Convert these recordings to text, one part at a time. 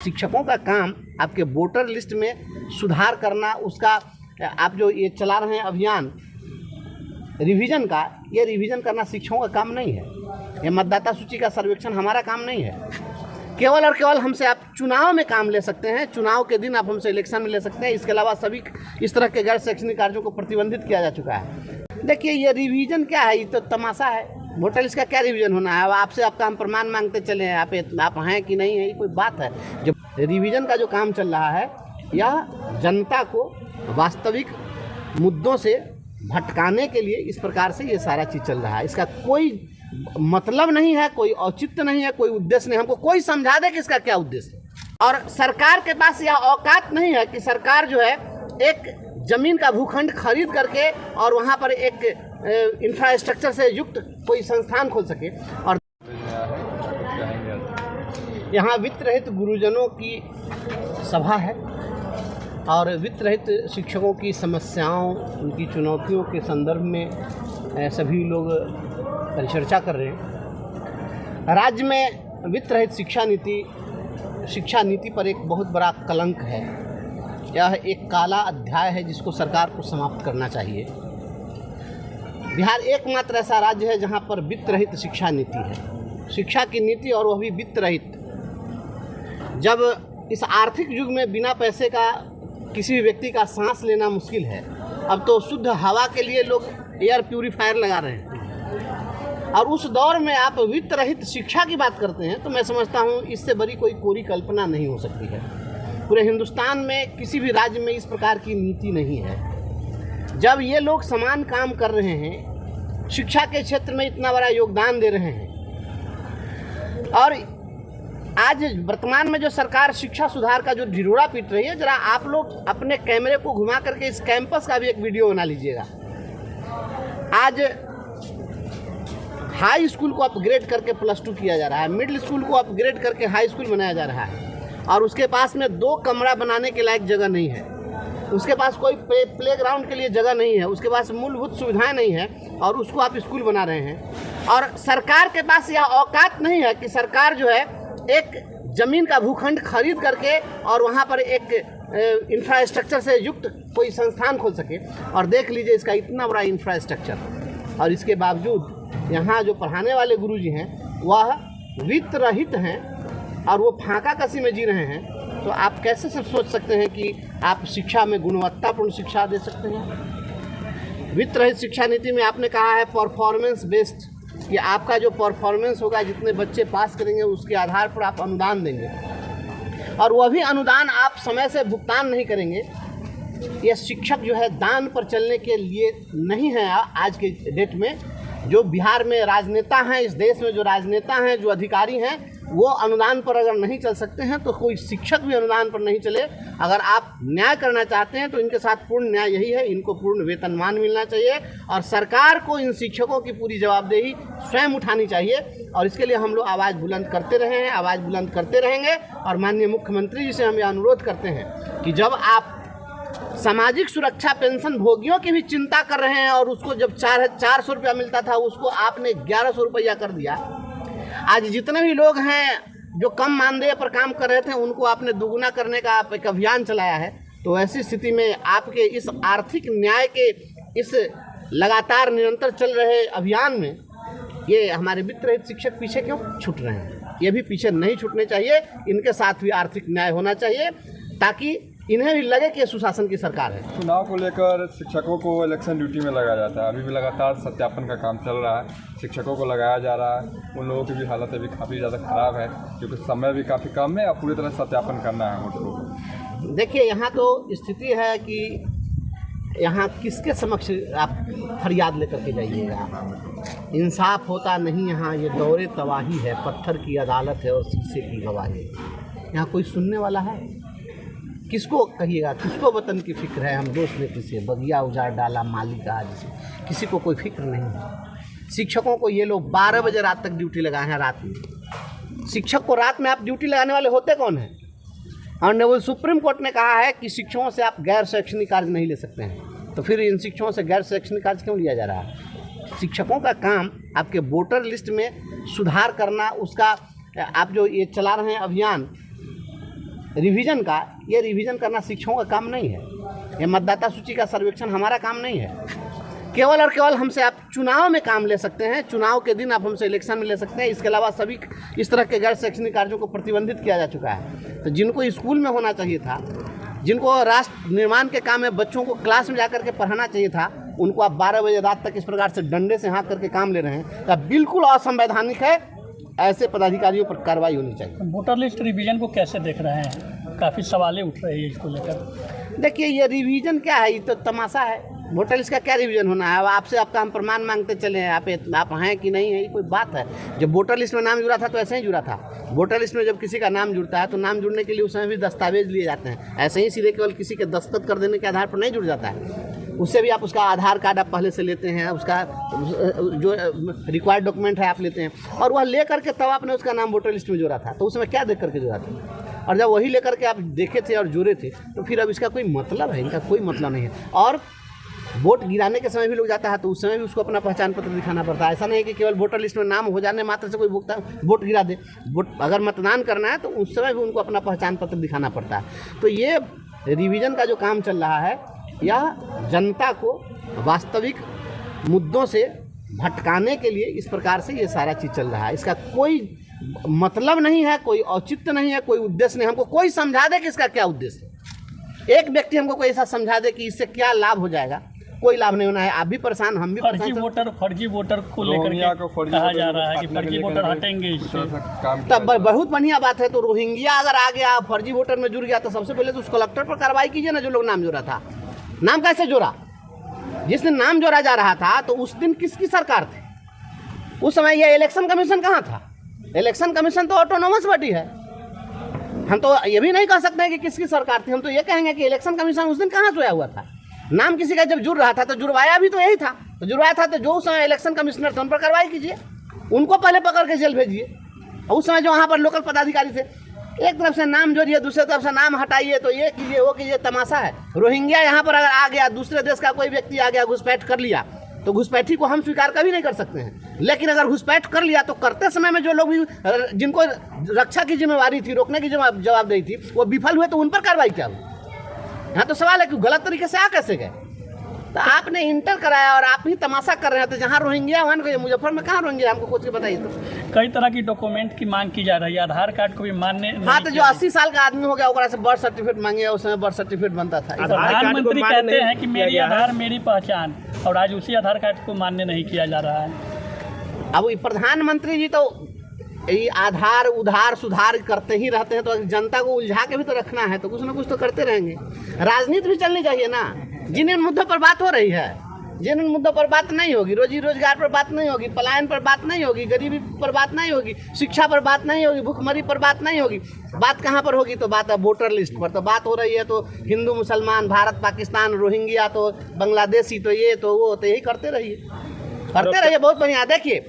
शिक्षकों का काम आपके वोटर लिस्ट में सुधार करना, उसका आप जो ये चला रहे हैं अभियान रिवीजन का, ये रिवीजन करना शिक्षकों का काम नहीं है। ये मतदाता सूची का सर्वेक्षण हमारा काम नहीं है। केवल और केवल हमसे आप चुनाव में काम ले सकते हैं, चुनाव के दिन आप हमसे इलेक्शन में ले सकते हैं। इसके अलावा सभी इस तरह के गैर शैक्षणिक कार्यों को प्रतिबंधित किया जा चुका है। देखिए ये रिवीजन क्या है, ये तो तमाशा है। वोटर लिस्ट का क्या रिवीजन होना है? अब आपसे आपका हम प्रमाण मांगते चले हैं, आप हैं कि नहीं है, ये कोई बात है? जो रिवीजन का जो काम चल रहा है, यह जनता को वास्तविक मुद्दों से भटकाने के लिए इस प्रकार से ये सारा चीज़ चल रहा है। इसका कोई मतलब नहीं है, कोई औचित्य नहीं है, कोई उद्देश्य नहीं। हमको कोई समझा दे कि इसका क्या उद्देश्य है। और सरकार के पास यह औकात नहीं है कि सरकार जो है एक जमीन का भूखंड खरीद करके और वहाँ पर एक इंफ्रास्ट्रक्चर से युक्त कोई संस्थान खोल सके। और यहाँ वित्त रहित गुरुजनों की सभा है और वित्त रहित शिक्षकों की समस्याओं, उनकी चुनौतियों के संदर्भ में सभी लोग परिचर्चा कर रहे हैं। राज्य में वित्त रहित शिक्षा नीति पर एक बहुत बड़ा कलंक है। यह एक काला अध्याय है जिसको सरकार को समाप्त करना चाहिए। बिहार एकमात्र ऐसा राज्य है जहां पर वित्त रहित शिक्षा नीति है, शिक्षा की नीति, और वह भी वित्त रहित। जब इस आर्थिक युग में बिना पैसे का किसी भी व्यक्ति का सांस लेना मुश्किल है, अब तो शुद्ध हवा के लिए लोग एयर प्यूरीफायर लगा रहे हैं, और उस दौर में आप वित्त रहित शिक्षा की बात करते हैं, तो मैं समझता हूँ इससे बड़ी कोई कोरी कल्पना नहीं हो सकती है। पूरे हिंदुस्तान में किसी भी राज्य में इस प्रकार की नीति नहीं है। जब ये लोग समान काम कर रहे हैं, शिक्षा के क्षेत्र में इतना बड़ा योगदान दे रहे हैं, और आज वर्तमान में जो सरकार शिक्षा सुधार का जो ढिढोरा पीट रही है, जरा आप लोग अपने कैमरे को घुमा करके इस कैंपस का भी एक वीडियो बना लीजिएगा। आज हाई स्कूल को अपग्रेड करके +2 किया जा रहा है, मिडिल स्कूल को अपग्रेड करके हाई स्कूल बनाया जा रहा है, और उसके पास में 2 कमरा बनाने के लायक जगह नहीं है, उसके पास कोई प्लेग्राउंड के लिए जगह नहीं है, उसके पास मूलभूत सुविधाएं नहीं है, और उसको आप स्कूल बना रहे हैं। और सरकार के पास यह औकात नहीं है कि सरकार जो है एक जमीन का भूखंड खरीद करके और वहाँ पर एक इंफ्रास्ट्रक्चर से युक्त कोई संस्थान खोल सके। और देख लीजिए इसका इतना बड़ा इंफ्रास्ट्रक्चर, और इसके बावजूद यहाँ जो पढ़ाने वाले गुरुजी हैं वह वित्त रहित हैं और वो फाँका कसी में जी रहे हैं। तो आप कैसे सब सोच सकते हैं कि आप शिक्षा में गुणवत्तापूर्ण शिक्षा दे सकते हैं? वित्त रहित शिक्षा नीति में आपने कहा है परफॉर्मेंस बेस्ड, कि आपका जो परफॉर्मेंस होगा, जितने बच्चे पास करेंगे उसके आधार पर आप अनुदान देंगे, और वह भी अनुदान आप समय से भुगतान नहीं करेंगे। ये शिक्षक जो है दान पर चलने के लिए नहीं है। आज के डेट में जो बिहार में राजनेता हैं, इस देश में जो राजनेता हैं, जो अधिकारी हैं, वो अनुदान पर अगर नहीं चल सकते हैं तो कोई शिक्षक भी अनुदान पर नहीं चले। अगर आप न्याय करना चाहते हैं तो इनके साथ पूर्ण न्याय यही है, इनको पूर्ण वेतनमान मिलना चाहिए, और सरकार को इन शिक्षकों की पूरी जवाबदेही स्वयं उठानी चाहिए। और इसके लिए हम लोग आवाज़ बुलंद करते रहे हैं, आवाज़ बुलंद करते रहेंगे। और माननीय मुख्यमंत्री जी से हम यह अनुरोध करते हैं कि जब आप सामाजिक सुरक्षा पेंशन भोगियों की भी चिंता कर रहे हैं, और उसको जब 400 रुपया मिलता था उसको आपने 1100 रुपया कर दिया। आज जितने भी लोग हैं जो कम मानदेय पर काम कर रहे थे उनको आपने दुगुना करने का आप एक अभियान चलाया है। तो ऐसी स्थिति में आपके इस आर्थिक न्याय के इस लगातार निरंतर चल रहे अभियान में ये हमारे वित्त रहित शिक्षक पीछे क्यों छूट रहे हैं? ये भी पीछे नहीं छूटने चाहिए, इनके साथ भी आर्थिक न्याय होना चाहिए, ताकि इन्हें भी लगे कि सुशासन की सरकार है। चुनाव को लेकर शिक्षकों को इलेक्शन ड्यूटी में लगाया जाता है। अभी भी लगातार सत्यापन का काम चल रहा है, शिक्षकों को लगाया जा रहा है। उन लोगों की भी हालत अभी काफ़ी ज़्यादा ख़राब है, क्योंकि समय भी काफ़ी कम है और पूरी तरह सत्यापन करना है उनको। देखिए यहाँ तो स्थिति है कि यहाँ किसके समक्ष आप फरियाद लेकर के जाइएगा? इंसाफ होता नहीं यहाँ, ये दौरे तबाही है, पत्थर की अदालत है और शीशे की गवाही। यहाँ कोई सुनने वाला है? किसको कहिएगा, किसको वतन की फिक्र है? हम दोस्त ने किसे बगिया उजाड़ डाला मालिक आज, किसी को कोई फिक्र नहीं है। शिक्षकों को ये लोग 12 बजे रात तक ड्यूटी लगाए हैं। रात में शिक्षक को रात में आप ड्यूटी लगाने वाले होते कौन हैं? ऑनरेबल सुप्रीम कोर्ट ने कहा है कि शिक्षकों से आप गैर शैक्षणिक कार्य नहीं ले सकते हैं, तो फिर इन शिक्षकों से गैर शैक्षणिक कार्य क्यों लिया जा रहा है? शिक्षकों का काम आपके वोटर लिस्ट में सुधार करना, उसका आप जो ये चला रहे हैं अभियान रिवीजन का, ये रिवीजन करना शिक्षकों का काम नहीं है। ये मतदाता सूची का सर्वेक्षण हमारा काम नहीं है। केवल और केवल हमसे आप चुनाव में काम ले सकते हैं, चुनाव के दिन आप हमसे इलेक्शन में ले सकते हैं। इसके अलावा सभी इस तरह के गैर शैक्षणिक कार्यों को प्रतिबंधित किया जा चुका है। तो जिनको स्कूल में होना चाहिए था, जिनको राष्ट्र निर्माण के काम में बच्चों को क्लास में जाकर के पढ़ाना चाहिए था, उनको आप 12 बजे रात तक इस प्रकार से डंडे से हाँक करके काम ले रहे हैं। तो बिल्कुल असंवैधानिक है। ऐसे पदाधिकारियों पर कार्रवाई होनी चाहिए। वोटर लिस्ट रिवीजन को कैसे देख रहे हैं? काफ़ी सवालें उठ रही है इसको लेकर। देखिए, ये रिवीजन क्या है? ये तो तमाशा है। वोटर लिस्ट का क्या रिवीजन होना है? अब आपसे आपका हम प्रमाण मांगते चले हैं, आप हैं कि नहीं है, ये कोई बात है? जब वोटर लिस्ट में नाम जुड़ा था तो ऐसे ही जुड़ा था। वोटर लिस्ट में जब किसी का नाम जुड़ता है तो नाम जुड़ने के लिए उसमें भी दस्तावेज लिए जाते हैं। ऐसे ही सीधे केवल किसी के दस्तखत कर देने के आधार पर नहीं जुड़ जाता है। उससे भी आप उसका आधार कार्ड आप पहले से लेते हैं, उसका जो रिक्वायर्ड डॉक्यूमेंट है आप लेते हैं, और वह ले करके तब आपने उसका नाम वोटर लिस्ट में जोड़ा था। तो उसमें क्या देख करके जोड़ा था? और जब वही लेकर के आप देखे थे और जोड़े थे, तो फिर अब इसका कोई मतलब है? इनका कोई मतलब नहीं है। और वोट गिराने के समय भी लोग जाता है तो उस समय भी उसको अपना पहचान पत्र दिखाना पड़ता है। ऐसा नहीं है कि केवल वोटर लिस्ट में नाम हो जाने मात्र से कोई वोट गिरा दे। वोट अगर मतदान करना है तो उस समय भी उनको अपना पहचान पत्र दिखाना पड़ता है। तो ये रिवीजन का जो काम चल रहा है, यह जनता को वास्तविक मुद्दों से भटकाने के लिए इस प्रकार से ये सारा चीज़ चल रहा है। इसका कोई मतलब नहीं है, कोई औचित्य नहीं है, कोई उद्देश्य नहीं। हमको कोई समझा दे कि इसका क्या उद्देश्य है। एक व्यक्ति हमको कोई ऐसा समझा दे कि इससे क्या लाभ हो जाएगा। कोई लाभ नहीं होना है। आप भी परेशान, हम भी फर्जी वोटर को लेकर के कहा जा रहा है कि फर्जी वोटर हटेंगे इससे। तब बहुत बढ़िया बात है। तो रोहिंग्या अगर आ गया, फर्जी वोटर में जुड़ गया, तो सबसे पहले तो उस कलेक्टर पर कार्रवाई कीजिए ना, जो लोग नाम जोड़ा था। नाम कैसे जोड़ा? जिस दिन नाम जोड़ा जा रहा था तो उस दिन किसकी सरकार थी? उस समय ये इलेक्शन कमीशन कहाँ था? इलेक्शन कमीशन तो ऑटोनोमस बॉडी है। हम तो ये भी नहीं कह सकते हैं कि किसकी सरकार थी। हम तो ये कहेंगे कि इलेक्शन कमीशन उस दिन कहाँ सोया हुआ था? नाम किसी का जब जुड़ रहा था तो जुड़वाया भी तो यही था। तो जुड़वाया था तो जो उस समय इलेक्शन कमिश्नर थे उन पर कार्रवाई कीजिए, उनको पहले पकड़ के जेल भेजिए। और उस समय जो वहाँ पर लोकल पदाधिकारी थे, एक तरफ से नाम जोड़िए, दूसरे तरफ से नाम हटाइए, तो ये कीजिए वो कीजिए, तमाशा है। रोहिंग्या यहाँ पर अगर आ गया, दूसरे देश का कोई व्यक्ति आ गया, घुसपैठ कर लिया, तो घुसपैठी को हम स्वीकार कभी नहीं कर सकते हैं। लेकिन अगर घुसपैठ कर लिया तो करते समय में जो लोग भी जिनको रक्षा की जिम्मेवारी थी, रोकने की जवाबदेही थी, वो विफल हुए तो उन पर कार्रवाई क्या हुई? यहाँ तो सवाल है कि गलत तरीके से आ कैसे गए? तो आपने इंटर कराया और आप ही तमाशा कर रहे हैं। तो जहाँ रोहिंग्या वहाँ गए, मुजफ्फर में कहाँ रोहिंग्या? हमको कुछ बताइए। तो कई तरह की डॉक्यूमेंट की मांग की जा रही है, आधार कार्ड को भी मानने। हाँ, तो जो 80 साल का आदमी हो गया ओकरा से बर्थ सर्टिफिकेट मांगे, उस समय बर्थ सर्टिफिकेट बनता था। प्रधानमंत्री कहते हैं कि मेरी आधार मेरी पहचान, और आज उसी आधार कार्ड को मान्य नहीं किया जा रहा है। अब प्रधानमंत्री जी तो ये आधार उधार सुधार करते ही रहते हैं। तो जनता को उलझा के भी तो रखना है, तो कुछ ना कुछ तो करते रहेंगे। राजनीति भी चलनी चाहिए ना। जिन इन मुद्दों पर बात हो रही है, जिन इन मुद्दों पर बात नहीं होगी, रोजी रोजगार पर बात नहीं होगी, पलायन पर बात नहीं होगी, गरीबी पर बात नहीं होगी, शिक्षा पर बात नहीं होगी, भूखमरी पर बात नहीं होगी, बात कहाँ पर होगी? तो बात है वोटर लिस्ट पर। तो बात हो रही है तो हिंदू मुसलमान, भारत पाकिस्तान, रोहिंग्या तो बांग्लादेशी, तो ये तो वो, तो यही करते रहिए, करते रहिए। बहुत बढ़िया। देखिए,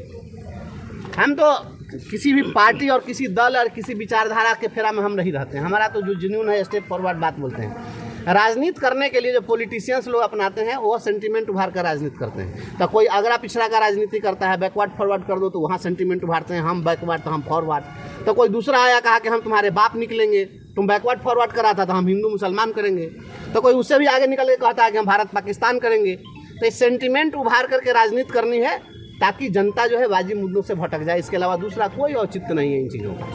हम तो किसी भी पार्टी और किसी दल और किसी विचारधारा के फेरा में हम नहीं रहते हैं। हमारा तो जो जुनून है, स्टेप फॉरवर्ड बात बोलते हैं। राजनीति करने के लिए जो पॉलिटिशियंस लोग अपनाते हैं, वो सेंटीमेंट उभार कर राजनीति करते हैं। तो कोई अगरा पिछड़ा का राजनीति करता है, बैकवर्ड फॉरवर्ड कर दो तो वहाँ सेंटीमेंट उभारते हैं, हम बैकवर्ड तो हम फॉरवर्ड। तो कोई दूसरा आया कहा कि हम तुम्हारे बाप निकलेंगे, तुम बैकवर्ड फॉरवर्ड करा था तो हम हिंदू मुसलमान करेंगे। तो कोई उससे भी आगे निकल के कहता है कि हम भारत पाकिस्तान करेंगे। तो ये सेंटीमेंट उभार करके राजनीति करनी है ताकि जनता जो है वाजिब मुद्दों से भटक जाए। इसके अलावा दूसरा कोई औचित्य नहीं है इन चीज़ों का।